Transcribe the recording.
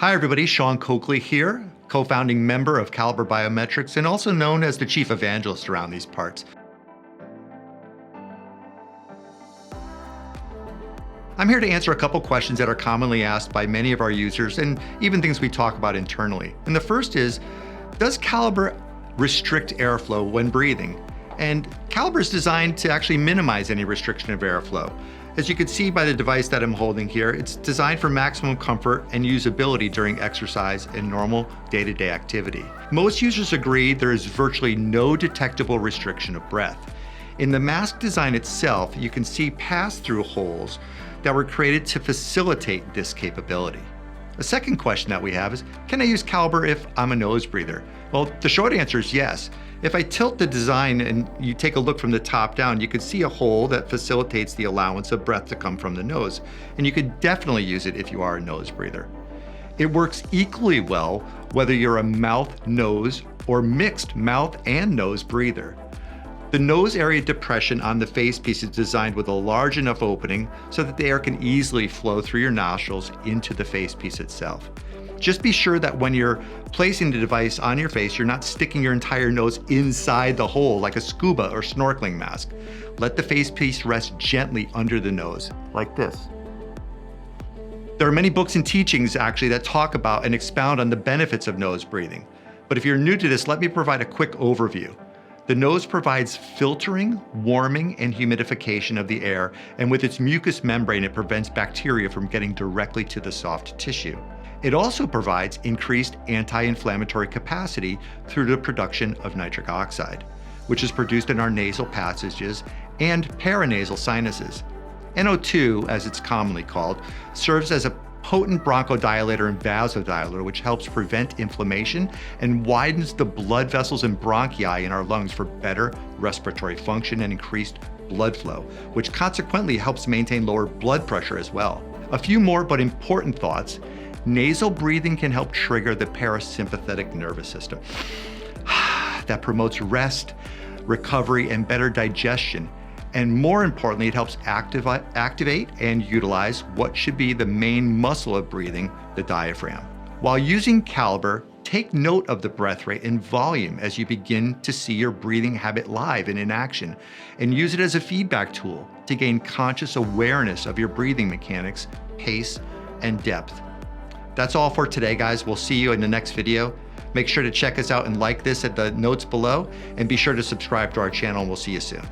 Hi everybody, Sean Coakley here, co-founding member of Calibre Biometrics and also known as the chief evangelist around these parts. I'm here to answer a couple questions that are commonly asked by many of our users and even things we talk about internally. And the first is, does Calibre restrict airflow when breathing? And Calibre is designed to actually minimize any restriction of airflow. As you can see by the device that I'm holding here, it's designed for maximum comfort and usability during exercise and normal day-to-day activity. Most users agree there is virtually no detectable restriction of breath. In the mask design itself, you can see pass-through holes that were created to facilitate this capability. A second question that we have is, can I use Calibre if I'm a nose breather? Well, the short answer is yes. If I tilt the design and you take a look from the top down, you can see a hole that facilitates the allowance of breath to come from the nose. And you could definitely use it if you are a nose breather. It works equally well whether you're a mouth, nose, or mixed mouth and nose breather. The nose area depression on the face piece is designed with a large enough opening so that the air can easily flow through your nostrils into the face piece itself. Just be sure that when you're placing the device on your face, you're not sticking your entire nose inside the hole like a scuba or snorkeling mask. Let the face piece rest gently under the nose, like this. There are many books and teachings actually that talk about and expound on the benefits of nose breathing. But if you're new to this, let me provide a quick overview. The nose provides filtering, warming, and humidification of the air, and with its mucous membrane, it prevents bacteria from getting directly to the soft tissue. It also provides increased anti-inflammatory capacity through the production of nitric oxide, which is produced in our nasal passages and paranasal sinuses. NO2, as it's commonly called, serves as a potent bronchodilator and vasodilator, which helps prevent inflammation and widens the blood vessels and bronchi in our lungs for better respiratory function and increased blood flow, which consequently helps maintain lower blood pressure as well. A few more but important thoughts. Nasal breathing can help trigger the parasympathetic nervous system that promotes rest, recovery, and better digestion. And more importantly, it helps activate and utilize what should be the main muscle of breathing, the diaphragm. While using Calibre, take note of the breath rate and volume as you begin to see your breathing habit live and in action, and use it as a feedback tool to gain conscious awareness of your breathing mechanics, pace, and depth. That's all for today, guys. We'll see you in the next video. Make sure to check us out and like this at the notes below, and be sure to subscribe to our channel, and we'll see you soon.